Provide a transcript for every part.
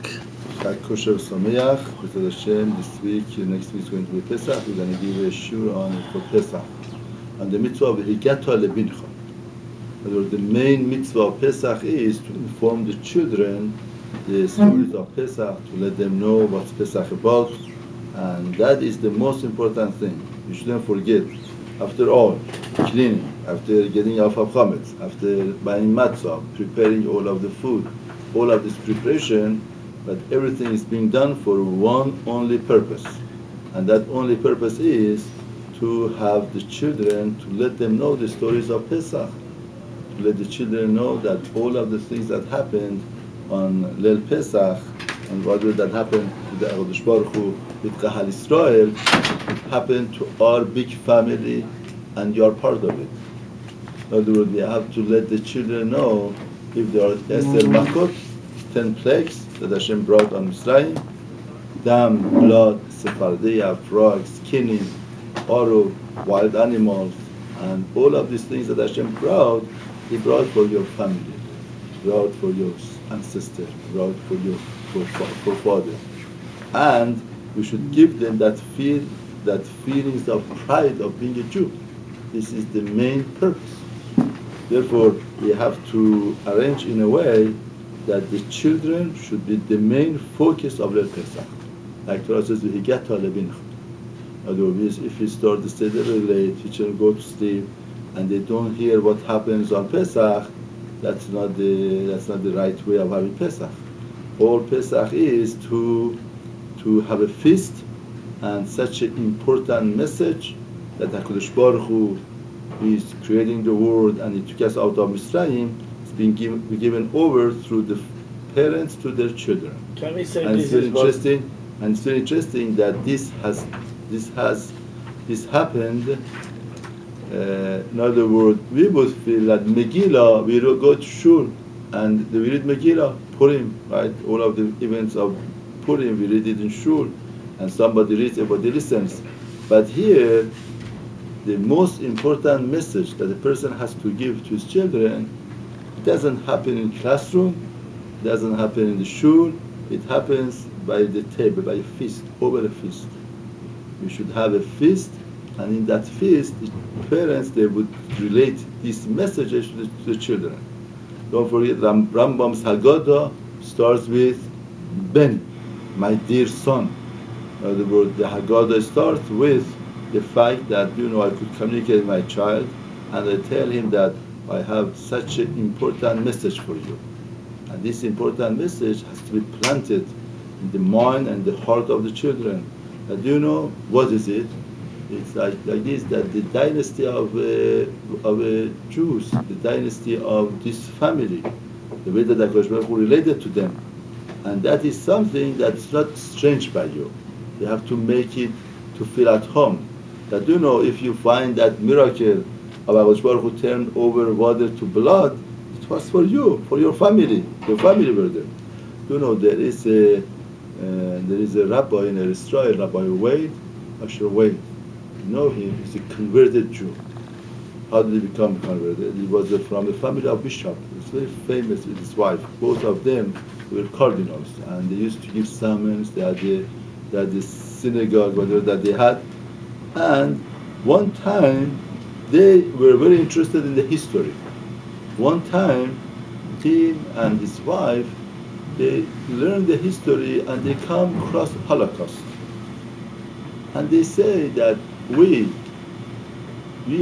Shak Kosher Sameach, B'ezras Hashem, this week, next week is going to be Pesach. We're going to give a shiur on for Pesach. And the mitzvah of Higata Lebincha. The main mitzvah of Pesach is to inform the children the stories of Pesach, to let them know what's Pesach about. And that is the most important thing. You shouldn't forget. After all, cleaning, after getting off of chametz, after buying matzah, preparing all of the food, all of this preparation, but everything is being done for one only purpose. And that only purpose is to have the children, to let them know the stories of Pesach, to let the children know that all of the things that happened on Leil Pesach, and whatever that happened to the Avodah Baruch Hu with Kahal Israel, happened to our big family, and you are part of it. In other words, we have to let the children know if there are Eser Makot, 10 plagues that Hashem brought on Mitzrayim, dam, blood, sephardia, frogs, kinning, oru, wild animals, and all of these things that Hashem brought, He brought for your family, brought for your ancestors, brought for your forefather. And we should give them that feelings of pride of being a Jew. This is the main purpose. Therefore, we have to arrange in a way that the children should be the main focus of their Pesach. Like Torah says, "V'higata lebincha." Otherwise, if you start the seder very late, children go to sleep, and they don't hear what happens on Pesach, that's not the right way of having Pesach. All Pesach is to have a feast, and such an important message that HaKadosh Baruch Hu is creating the world and He took us out of Mitzrayim. It's being given over through the parents to their children. Can we say and this it's very is what... interesting. And it's very interesting that this happened. In other words, we would feel that Megillah, we go to Shul and we read Megillah, Purim, right? All of the events of Purim, we read it in Shul, and somebody reads, everybody listens. But here, the most important message that a person has to give to his children doesn't happen in classroom, doesn't happen in the Shul, it happens by the table, by a feast, over a feast. We should have a feast, and in that feast, the parents, they would relate these messages to the children. Don't forget, Rambam's Haggadah starts with Ben, my dear son. In other words, the Haggadah starts with the fact that, I could communicate with my child, and I tell him that I have such an important message for you. And this important message has to be planted in the mind and the heart of the children. And what is it? It's like this, that the dynasty of Jews, the dynasty of this family, the way that HaKadosh Baruch Hu related to them. And that is something that's not strange by you. You have to make it to feel at home. That if you find that miracle of HaKadosh Baruch Hu turned over water to blood, it was for you, for your family. Your family were there. There is a rabbi in Israel, Rabbi Wade, Asher Wade. He's a converted Jew. How did he become converted? He was from a family of bishops. He was very famous with his wife. Both of them were cardinals, and they used to give sermons. They had the synagogue, whatever that they had. And one time, they were very interested in the history. One time, he and his wife, they learned the history, and they come across Holocaust. And they say that we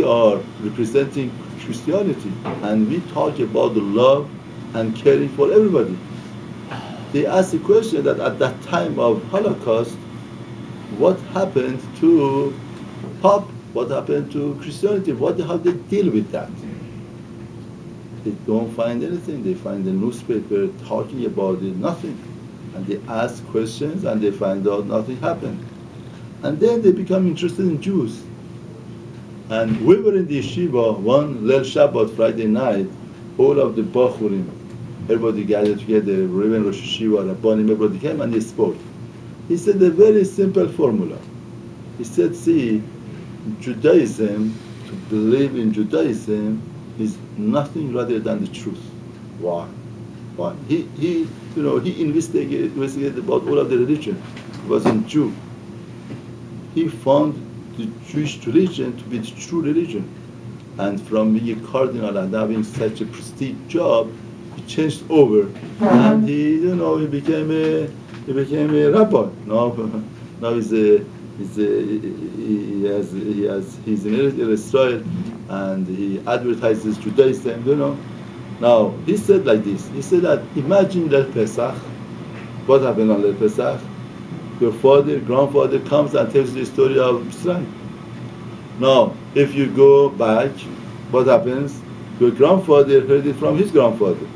are representing Christianity, and we talk about the love and caring for everybody. They asked the question that at that time of Holocaust, what happened to Pop? What happened to Christianity? How they deal with that? They don't find anything. They find the newspaper talking about it, nothing. And they ask questions, and they find out nothing happened. And then they become interested in Jews. And we were in the yeshiva one Leil Shabbat, Friday night, all of the Bachurim, everybody gathered together, Reuven Rosh Yeshiva, Rabbanim, everybody came and he spoke. He said a very simple formula. He said, see, Judaism, to believe in Judaism is nothing rather than the truth. Why? Fine. He investigated about all of the religion. He was a Jew. He found the Jewish religion to be the true religion. And from being a cardinal and having such a prestige job, he changed over, and he became a rabbi. Now he's in Israel, and he advertises Judaism. Now he said like this. He said that imagine Leil Pesach. What happened on Leil Pesach? Your grandfather comes and tells the story of Israel. Now, if you go back, what happens? Your grandfather heard it from his grandfather.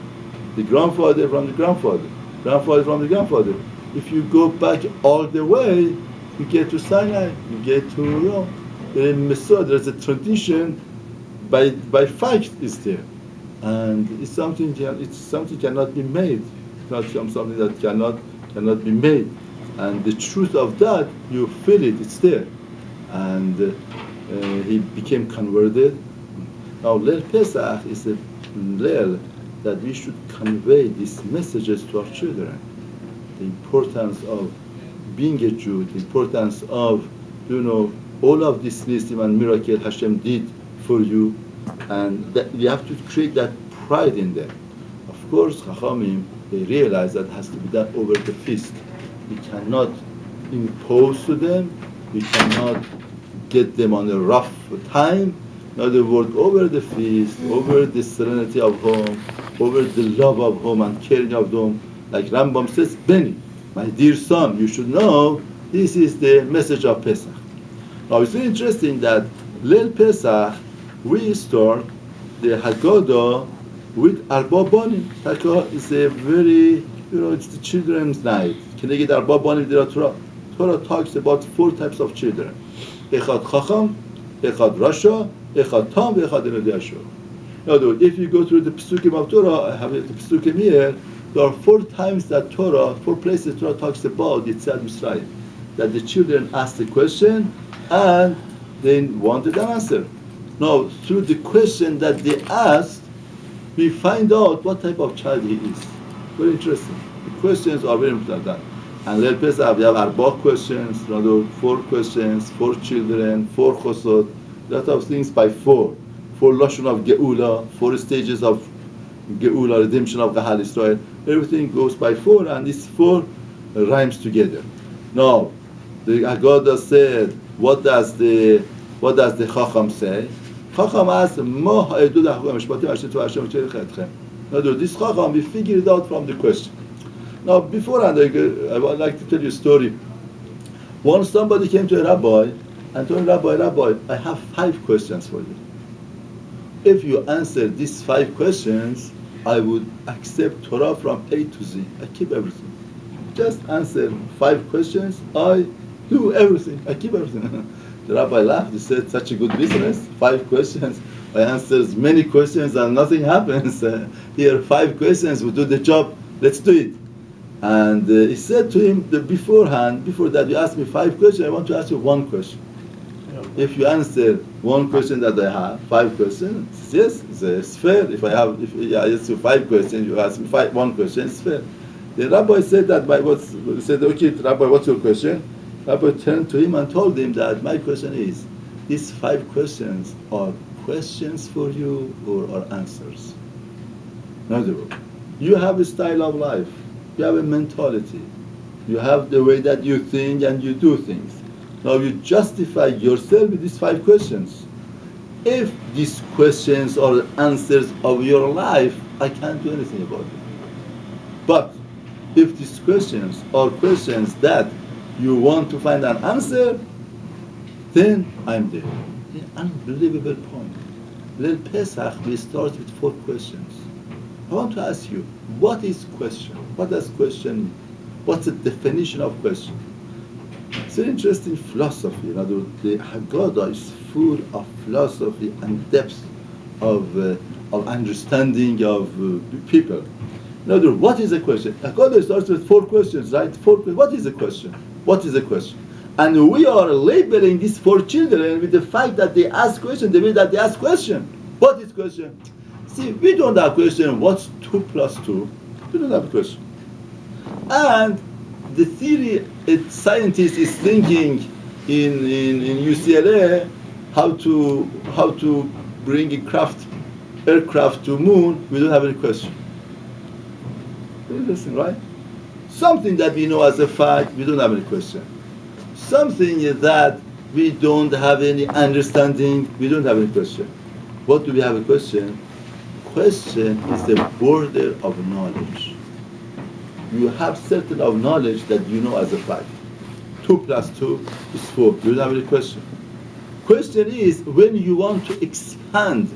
The grandfather from the grandfather. Grandfather from the grandfather. If you go back all the way, you get to Sinai. You get to, in Messiah, there's a tradition by fact is there. And it's something cannot be made. It's not something that cannot be made. And the truth of that, you feel it, it's there. And he became converted. Now, Leil Pesach is a Leil that we should convey these messages to our children. The importance of being a Jew, the importance of, all of this nisim and miracle Hashem did for you, and that we have to create that pride in them. Of course, Chachamim, they realize that has to be done over the feast. We cannot impose to them. We cannot get them on a rough time. In other words, over the feast, over the serenity of home, over the love of home and caring of them. Like Rambam says, Beni, my dear son, you should know this is the message of Pesach. Now it's very interesting that Leil Pesach, we start the Haggadah with Arba Banim. Haggadah is a very, it's the children's night. Can they get Arba Banim in Torah? Torah talks about 4 types of children. Echad Chacham, Echad Rasha, Echad Tam, Echad Enod Yashur. In other words, if you go through the Pesukim of Torah, I have the Pesukim here, there are 4 times that 4 places Torah talks about Yitzhak Mitzrayim, that the children ask the question and they wanted an answer. Now, through the question that they asked, we find out what type of child he is. Very interesting. The questions are very important. And Leil Pesach, we have Arba questions, 4 questions, 4 children, 4 chosot, a lot of things by 4. 4 lashon of Geula, 4 stages of Geula, redemption of Gahal Israel. Everything goes by 4, and these 4 rhymes together. Now, the Haggadah said, what does the Chacham say? Chacham asks, Ma ha'edu l'Chacham mishpatim asher tu Hashem cherech etchem. Now, this Chacham, we figured it out from the question. Now, beforehand, I would like to tell you a story. Once somebody came to a rabbi and told Rabbi, I have 5 questions for you. If you answer these 5 questions, I would accept Torah from A to Z. I keep everything. Just answer 5 questions, I do everything. I keep everything. The rabbi laughed. He said, such a good business, 5 questions. I answer many questions and nothing happens. Here, 5 questions, we do the job, let's do it. And he said to him before that you asked me 5 questions, I want to ask you 1 question. If you answer 1 question that I have, 5 questions, yes, it's fair. If I ask you 5 questions, you ask me 1 question, it's fair. The rabbi said that he said, okay, Rabbi, what's your question? Rabbi turned to him and told him that my question is, these 5 questions are questions for you or are answers? In other words, you have a style of life, you have a mentality, you have the way that you think and you do things. Now you justify yourself with these 5 questions. If these questions are answers of your life, I can't do anything about it. But if these questions are questions that you want to find an answer, then I'm there. An unbelievable point. Leil Pesach, we start with 4 questions. I want to ask you, what is question? What does question mean? What's the definition of question? It's an interesting philosophy. In other words, the Haggadah is full of philosophy and depth of understanding of people. In other words, what is a question? Haggadah starts with 4 questions, right? What is a question? What is a question? And we are labeling these 4 children with the fact that they ask questions, the way that they ask question. What is question? See, we don't have question, what's 2 plus 2? We don't have a question. And the theory, a scientist is thinking in UCLA how to bring a aircraft to moon. We don't have any question. Interesting, right? Something that we know as a fact, we don't have any question. Something that we don't have any understanding, we don't have any question. What do we have a question? Question is the border of knowledge. You have certain of knowledge that you know as a fact. 2 plus 2 is 4. You don't have any question. Question is when you want to expand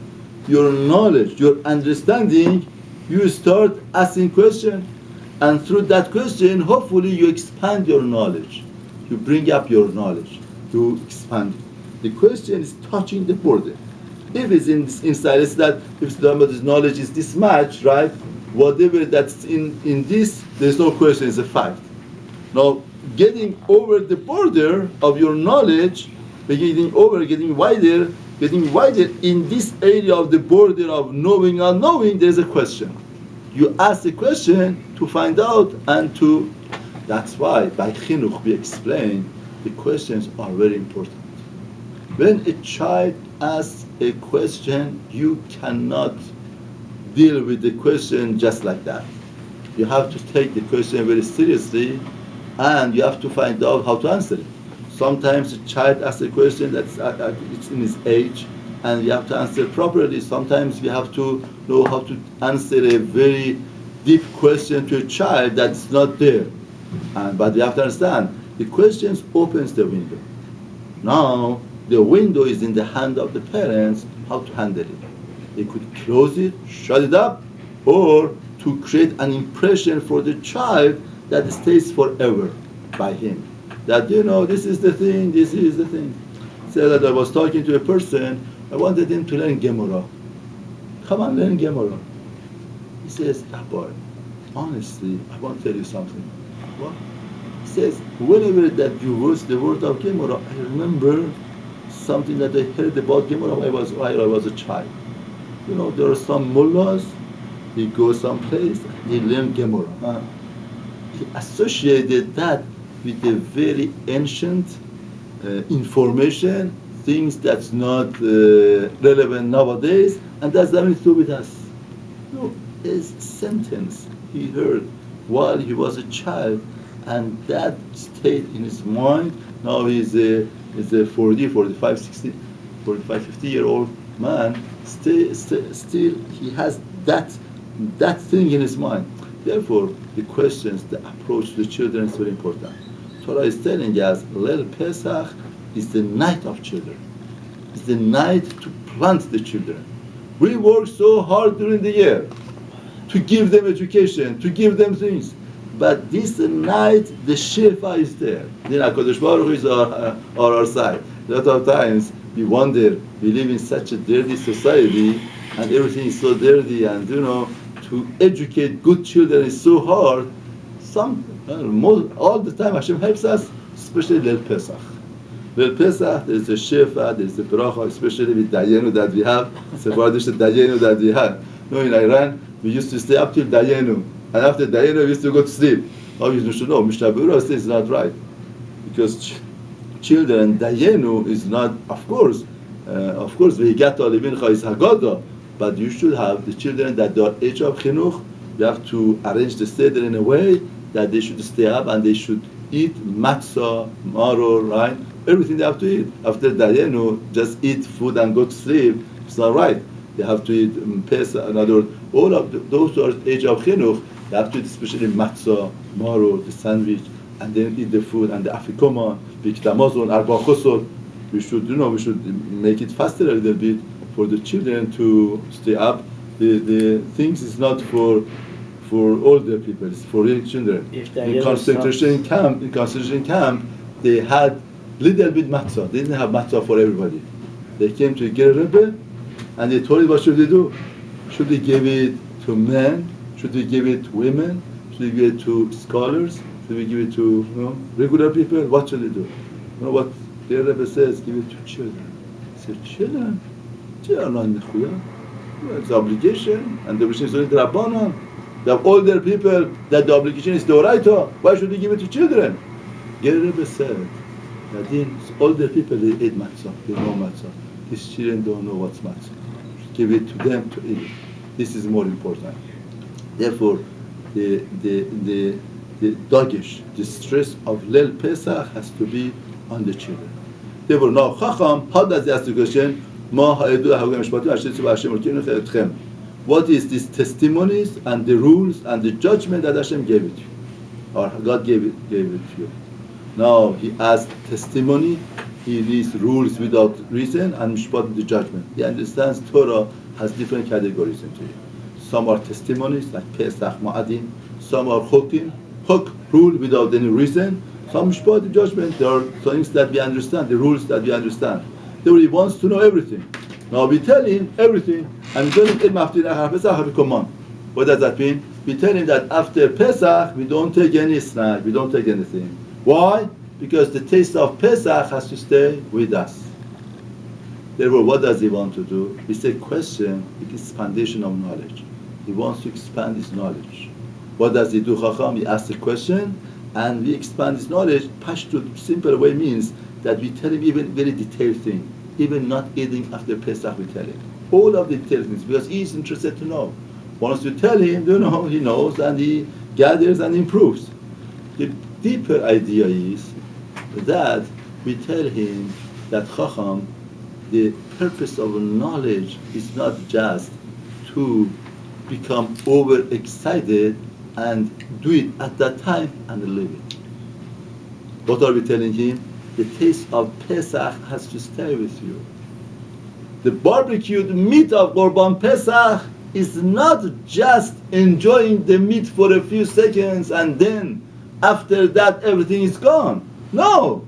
your knowledge, your understanding, you start asking questions. And through that question, hopefully you expand your knowledge. You bring up your knowledge. You expand. The question is touching the border. If it's inside, it's that if somebody's knowledge is this much, right? Whatever that's in this, there's no question, it's a fact. Now, getting over the border of your knowledge, getting wider in this area of the border of knowing and unknowing, there's a question. You ask the question to find out and to, that's why by chinuch we explain the questions are very important. When a child asks a question, you cannot deal with the question just like that. You have to take the question very seriously and you have to find out how to answer it. Sometimes a child asks a question that's it's in his age and you have to answer properly. Sometimes you have to know how to answer a very deep question to a child that's not there. But you have to understand, the questions opens the window. Now, the window is in the hand of the parents, how to handle it. They could close it, shut it up, or to create an impression for the child that stays forever by him. That, this is the thing, this is the thing. So that I was talking to a person, I wanted him to learn Gemara. Come on, learn Gemara. He says, Abba, honestly, I want to tell you something. What? He says, whenever that you use the word of Gemara, I remember something that I heard about Gemara when I was a child. There are some mullahs, he goes someplace, he learn Gemara. He associated that with a very ancient information, things that's not relevant nowadays, and that's nothing to do with us. His sentence he heard while he was a child, and that stayed in his mind. Now he's a 40, 45, 60, 45, 50-year-old man. Still he has that thing in his mind. Therefore, the questions, the approach to the children is very important. Torah is telling us, Leil Pesach is the night of children. It's the night to plant the children. We work so hard during the year to give them education, to give them things. But this night, the Shefa is there. Then HaKadosh Baruch Hu is our side. A lot of times, we wonder, we live in such a dirty society, and everything is so dirty, and to educate good children is so hard. All the time Hashem helps us, especially Leil Pesach. Leil Pesach, there's a Shefa, there's a Bracha, especially with Dayenu that we have, Sephardish Dayenu that we have. In Iran, we used to stay up till Dayenu, and after Dayenu we used to go to sleep. Now you should know, Mishnah Berurah says it's not right. Because children, Dayenu is not, of course, V'higata Levincha is Haggadah, but you should have the children that are age of Chinuch, you have to arrange the seder in a way that they should stay up and they should eat matzah, maror, right? Everything they have to eat. After Dayenu, just eat food and go to sleep. It's not right. They have to eat Pesach, in other words, all of those who are age of Chinuch, they have to eat especially matzah, maror, the sandwich, and then eat the food, and the afikoma, viktamazon, arba chosor. We should make it faster a little bit for the children to stay up. The things is not for older people, it's for young children. In concentration camp, they had little bit matzah. They didn't have matzah for everybody. They came to get a Rebbe, and they told him, what should they do? Should they give it to men? Should they give it to women? Should they give it to scholars? Should we give it to regular people? What should they do? What the Rebbe says, give it to children. He said, children are not mechuyah. It's obligation, and the obligation is only the Rabbanon. We have older people that the obligation is Doraita. Why should we give it to children? Rebbe said that these older people, they eat matzah, they know matzah. These children don't know what's matzah. Give it to them to eat it. This is more important. Therefore, the dogish, the stress of Leil Pesach has to be on the children. Therefore, now Chacham, how does he ask the question? What is these testimonies and the rules and the judgment that Hashem gave it to you? Or God gave it to you. Now he asks testimony, he reads rules without reason, and Mishpat the judgment. He understands Torah has different categories into it. Some are testimonies like Pesach, Ma'adim. Some are Chokim, Chok, rule without any reason. Some Mishpat the judgment. There are things that we understand, the rules that we understand. Therefore he wants to know everything. Now we tell him everything, and we tell him after Pesach have a command. What does that mean? We tell him that after Pesach we don't take any snack, we don't take anything. Why? Because the taste of Pesach has to stay with us. Therefore, what does he want to do? It's a question, it's expansion of knowledge. He wants to expand his knowledge. What does he do, Chacham? He asks a question, and we expand his knowledge. Pashto, simple way means that we tell him even very detailed thing. Even not eating after Pesach, we tell him. All of the detailed things, because he is interested to know. Once you tell him, he knows, and he gathers and improves. The deeper idea is that we tell him that Chacham, the purpose of knowledge is not just to become overexcited and do it at that time and leave it. What are we telling him? The taste of Pesach has to stay with you. The barbecued meat of Korban Pesach is not just enjoying the meat for a few seconds and then after that everything is gone. No!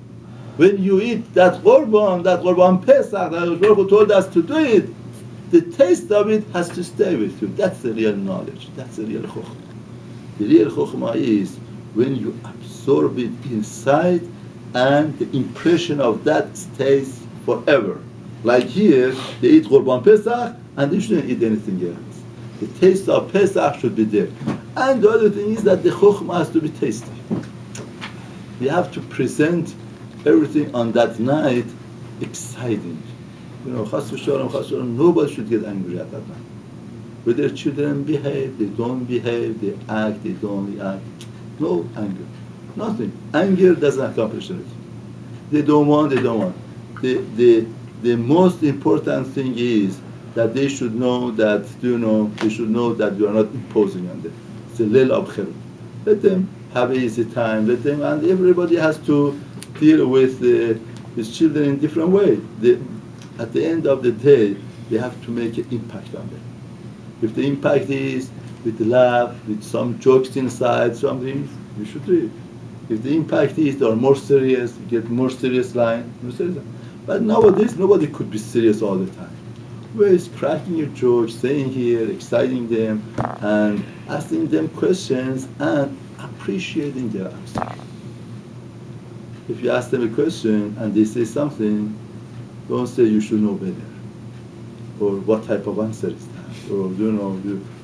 When you eat that Korban Pesach, that Baruch told us to do it, the taste of it has to stay with you. That's the real knowledge. That's the real Chokhmah. The real Chokhmah is when you absorb it inside and the impression of that stays forever. Like here, they eat Korban Pesach and they shouldn't eat anything else. The taste of Pesach should be there. And the other thing is that the Chokhmah has to be tasty. We have to present everything on that night exciting. Chas v'shalom, nobody should get angry at that night. Whether children behave, they don't behave, they act, they don't act. No anger. Nothing. Anger doesn't accomplish anything. They don't want. The most important thing is that they should know that, they should know that you are not imposing on them. It's a leil abcher. Let them have an easy time. And everybody has to deal with his children in different way. At the end of the day, they have to make an impact on them. If the impact is with laugh, with some jokes inside, something, you should do it. If the impact is they are more serious, you get more serious line. But nowadays, nobody could be serious all the time. We're cracking your jokes, saying here, exciting them, and asking them questions and appreciating their answers. If you ask them a question and they say something, don't say you should know better, or what type of answer is that, or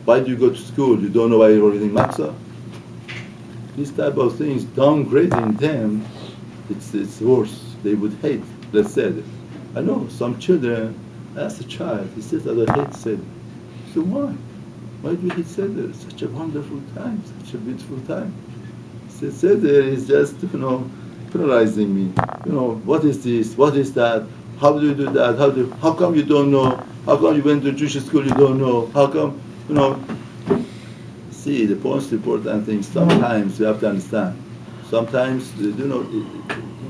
why do you go to school? You don't know why you're reading matzah. These type of things, downgrading them, it's worse. They would hate. Let's say that. I know some children. As a child, he says that I hate Seder. So why? Why do you hate Seder? It's such a wonderful time, such a beautiful time. He says Seder is just paralyzing me. What is this? What is that? How do you do that? How come you don't know? How come you went to Jewish school you don't know? How come, See, the most important thing, sometimes you have to understand. Sometimes,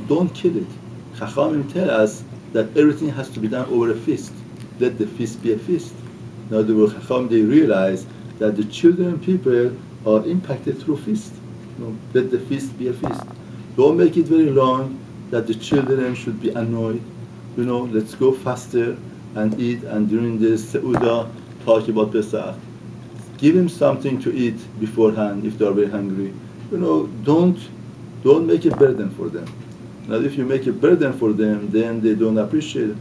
don't kill it. Chachamim tell us that everything has to be done over a feast. Let the feast be a feast. In other words, Chacham, they realize that the children and people are impacted through feast. Let the feast be a feast. Don't make it very long that the children should be annoyed. Let's go faster and eat, and during the Seudah, talk about Pesach. Give him something to eat beforehand if they are very hungry. Don't make a burden for them. Now, if you make a burden for them, then they don't appreciate it.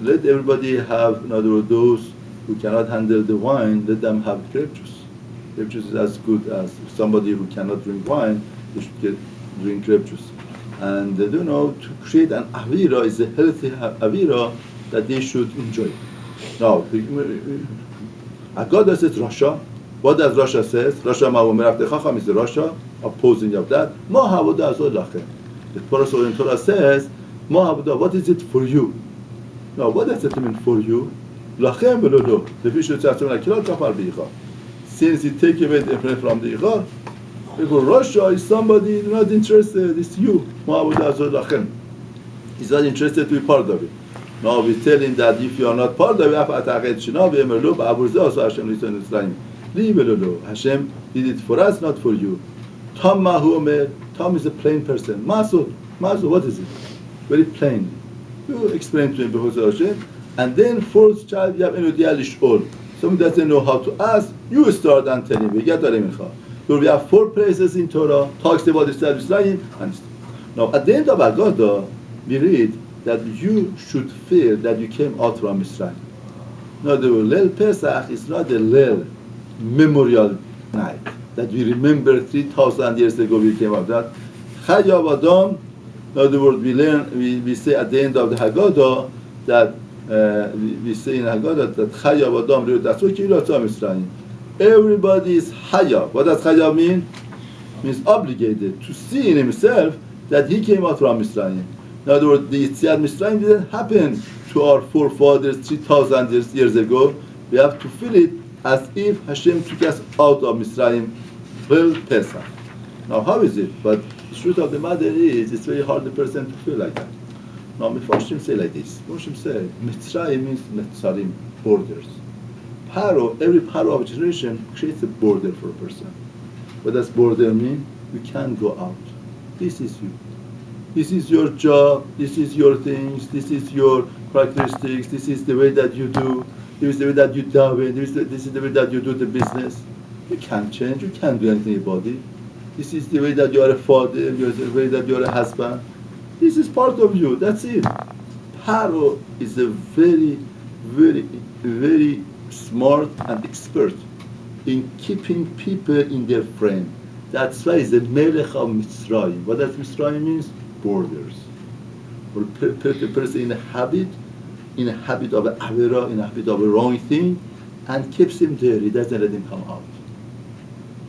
Let everybody have, in other words, those who cannot handle the wine, let them have grape juice. Grape juice is as good as somebody who cannot drink wine, they should drink grape juice. And to create an avira is a healthy avira that they should enjoy. Now, Haggadah says Russia. What does Russia says? Russia ma'omer the Chacham is the Russia opposing of that. Ma havodah azod lachem. The Torah says, Ma havodah, what is it for you? Now, what does it mean for you? Lachem v'lo. The fish should say, since you take away the bread from the Ichar, because Russia is somebody not interested, it's you. Ma havodah azod lachem. He's not interested to be part of it. Now we tell him that if you are not part of it, Hashem did it for us, not for you. Tom is a plain person. Masul, what is it? Very plain. You explain to him before Hashem. And then fourth child, you have Enudiyah. Somebody doesn't know how to ask, you start and tell him. We have 4 places in Torah, talks about the Star Yisraelim. Now at the end of Haggadah, we read that you should feel that you came out from Israel. Now the Leil Pesach is not a Leil memorial night that we remember 3,000 years ago we came out. That Chayav Adam, in other words, we say at the end of the Haggadah that we say in Haggadah that Chayav Adam that's what Israel. Everybody is Chayav. What does Chayav mean? Means obligated to see in himself that he came out from Israel. In other words, the Yetziat Mitzrayim didn't happen to our forefathers 3,000 years ago. We have to feel it as if Hashem took us out of Mitzrayim, Leil Pesach. Now, how is it? But the truth of the matter is, it's very hard for a person to feel like that. Now, Mepharshim say like this. Mepharshim say, Mitzrayim means Netzarim, borders. Every Paro of a generation creates a border for a person. What does border mean? You can't go out. This is you. This is your job, this is your things, this is your characteristics, this is the way that you do, this is the way that you daven, this is the way that you do the business. You can't change, you can't do anything about it. This is the way that you are a father, this is the way that you are a husband. This is part of you, that's it. Paro is a very, very, very smart and expert in keeping people in their frame. That's why it's the Melech of Mitzrayim. What does Mitzrayim means? Borders. Or put a person in a habit of an avera, in a habit of a wrong thing, and keeps him there. He doesn't let him come out.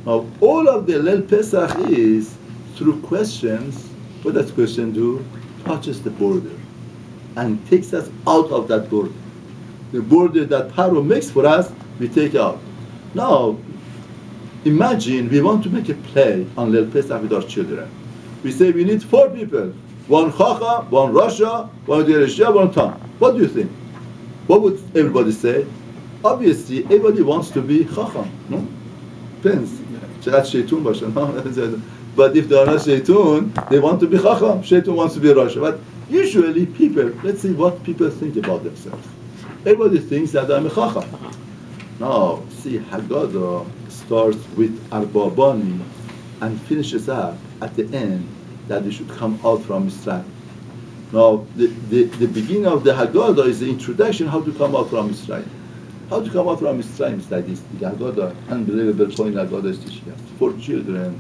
Now, all of the Leil Pesach is through questions. What does question do? Touches the border and takes us out of that border. The border that Paro makes for us, we take out. Now, imagine we want to make a play on Leil Pesach with our children. We say we need 4 people. 1 Chacham, 1 Rasha, 1 Dereshia, 1 Tam. What do you think? What would everybody say? Obviously, everybody wants to be Chacham. No? Depends. But if they are not Shaitun, they want to be Chacham. Shaitun wants to be Rasha. But usually people, let's see what people think about themselves. Everybody thinks that I'm a Chacham. Now, see, Haggadah starts with Arbabani and finishes up at the end that we should come out from Israel. Now, the beginning of the Haggadah is the introduction how to come out from Israel. How to come out from Israel is like this. The Haggadah, unbelievable point Haggadah is teaching us. 4 children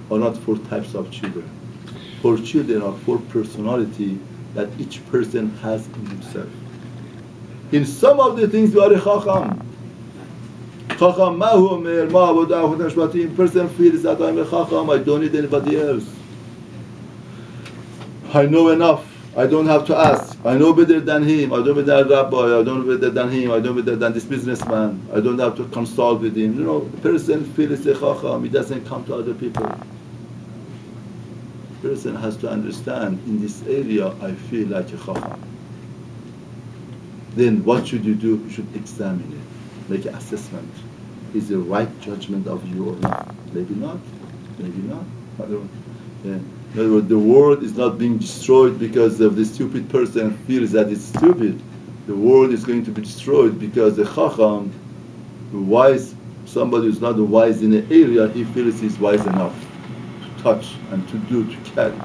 are not 4 types of children. 4 children are 4 personality that each person has in himself. In some of the things we are a Chacham. Chacham Mahu Omer, Ma'avodah, Shvatim. Person feels that I'm a Chacham, I don't need anybody else. I know enough. I don't have to ask. I know better than him. I know better than Rabbi. I know better than him. I know better than this businessman. I don't have to consult with him. The person feels a Chacham. He doesn't come to other people. The person has to understand, in this area, I feel like a Chacham. Then what should you do? You should examine it. Make an assessment. Is the right judgment of you or not? Maybe not. Maybe not. Yeah. In other words, the world is not being destroyed because of the stupid person feels that it's stupid. The world is going to be destroyed because the Chacham, the wise, somebody who's not wise in an area, he feels he's wise enough to touch and to do, to carry.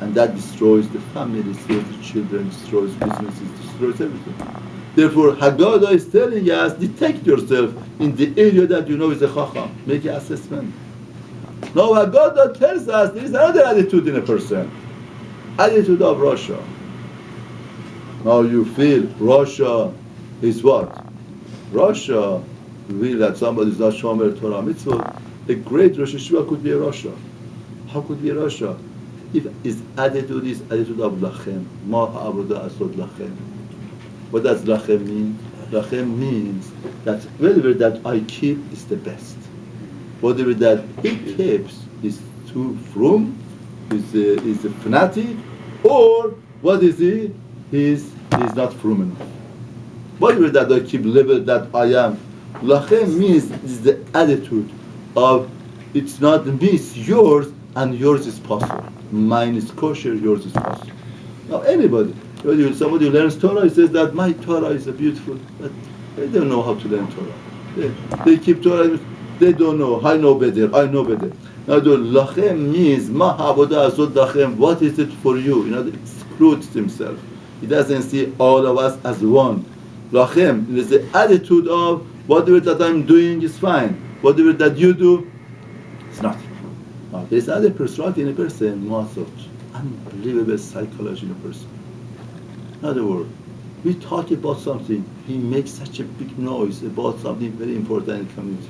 And that destroys the family, destroys the children, destroys businesses, destroys everything. Therefore, Haggadah is telling us, detect yourself in the area that you know is a Chacham. Make an assessment. Now, Haggadah tells us there is another attitude in a person. Attitude of Russia. Now you feel Russia is what? Russia, you feel that somebody is not Shomer Torah Mitzvot. A great Rosh Hashanah could be a Russia. How could be a Russia? If his attitude is attitude of Lachem, Ma Ha'avodah Asod Lachem. What does Lachem mean? Lachem means that whatever that I keep is the best. Whatever that he keeps is too frum, is a fanatic, or what is he? He's not frum enough. Whatever that I keep level that I am. Lachem means is the attitude of it's not me, it's yours, and yours is possible. Mine is kosher, yours is possible. Now anybody, somebody who learns Torah, he says that my Torah is a beautiful, but they don't know how to learn Torah. They keep Torah, they don't know. I know better, I know better. Now the lachem means, ma ha'avodah azot lachem, what is it for you? You know, it excludes himself. He doesn't see all of us as one. Lachem is the attitude of, whatever that I'm doing is fine. Whatever that you do, it's not. Now, there's another personality in a person, Masot. Unbelievable psychology in a person. In other words, we talk about something, he makes such a big noise about something very important in the community.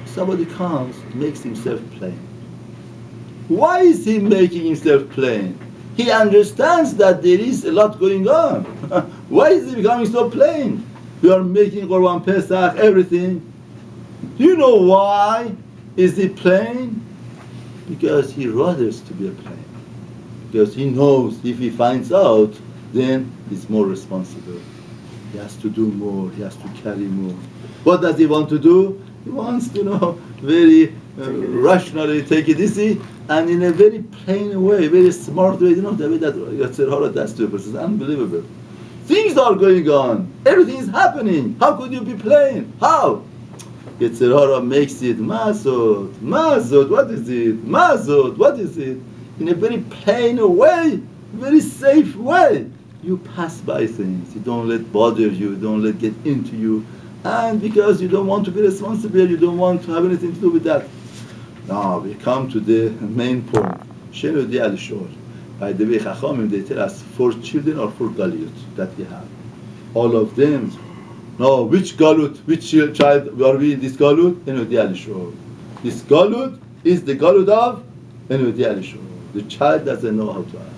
Somebody comes, makes himself plain. Why is he making himself plain? He understands that there is a lot going on. Why is he becoming so plain? We are making Korban Pesach, everything. Do you know why is he plain? Because he rathers to be a plain. Because he knows if he finds out, then he's more responsible. He has to do more, he has to carry more. What does he want to do? He wants to very rationally take it easy and in a very plain way, very smart way. The way that Yetzer Hara does to a person is unbelievable. Things are going on, everything is happening. How could you be plain? How? Yetzer Hara makes it Mazot, what is it? Mazot, what is it? In a very plain way, very safe way. You pass by things, you don't let bother you, don't let get into you. And because you don't want to be responsible, you don't want to have anything to do with that. Now we come to the main point. Shenu di al-shor. By the way, Chachamim, they tell us 4 children or 4 galut that we have. All of them. Now, which galut, which child are we in this galut? Shenu di al-shor. This galut is the galut of Shenu di al-shor. The child doesn't know how to ask.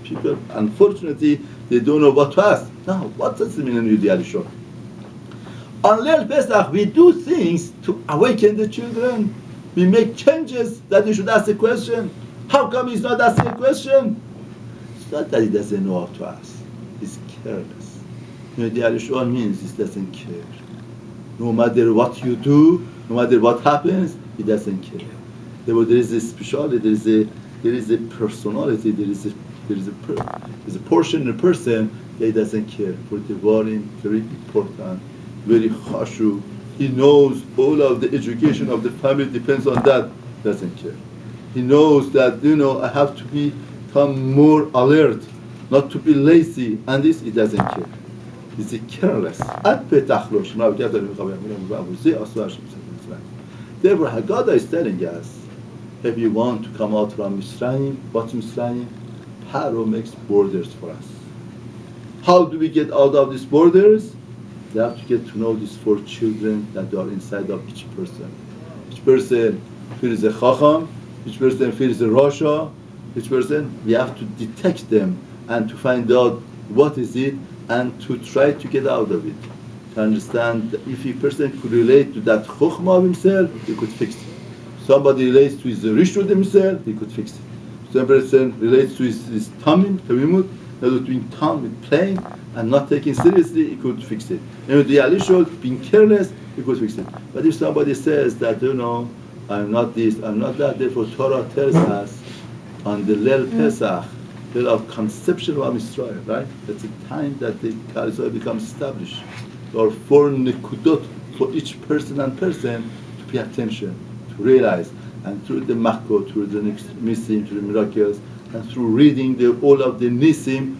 People, unfortunately, they don't know what to ask. Now, what does it mean Shenu di al-shor? On Leil Pesach, we do things to awaken the children. We make changes that you should ask a question. How come he's not asking a question? It's not that he doesn't know how to ask. He's careless. The Alishon means he doesn't care. No matter what you do, no matter what happens, he doesn't care. There is a speciality, there is a personality, there is a portion in a person that he doesn't care. For the Varim, very important, very chashuv. He knows all of the education of the family depends on that. Doesn't care. He knows that I have to become more alert, not to be lazy, and this he doesn't care. He's careless. Therefore, Haggadah is telling us, if you want to come out from Mitzrayim, what's Mitzrayim? Paro makes borders for us. How do we get out of these borders? They have to get to know these 4 children that are inside of each person. Each person feels a chacham, each person feels a rasha, each person, we have to detect them and to find out what is it and to try to get out of it. To understand that if a person could relate to that chokhmah of himself, he could fix it. Somebody relates to his rishud himself, he could fix it. Some person relates to his tamimut, doing tam with playing and not taking seriously, he could fix it. The alishod, being careless, he could fix it. But if somebody says that, I'm not this, I'm not that, therefore Torah tells us on the Leil Pesach, Leil of conception of Am Yisrael, right? That's the time that the Klal Yisrael becomes established. There are 4 nekudot for each person and person to pay attention, to realize, and through the makot, through the nisim, through the miracles, and through reading all of the nisim,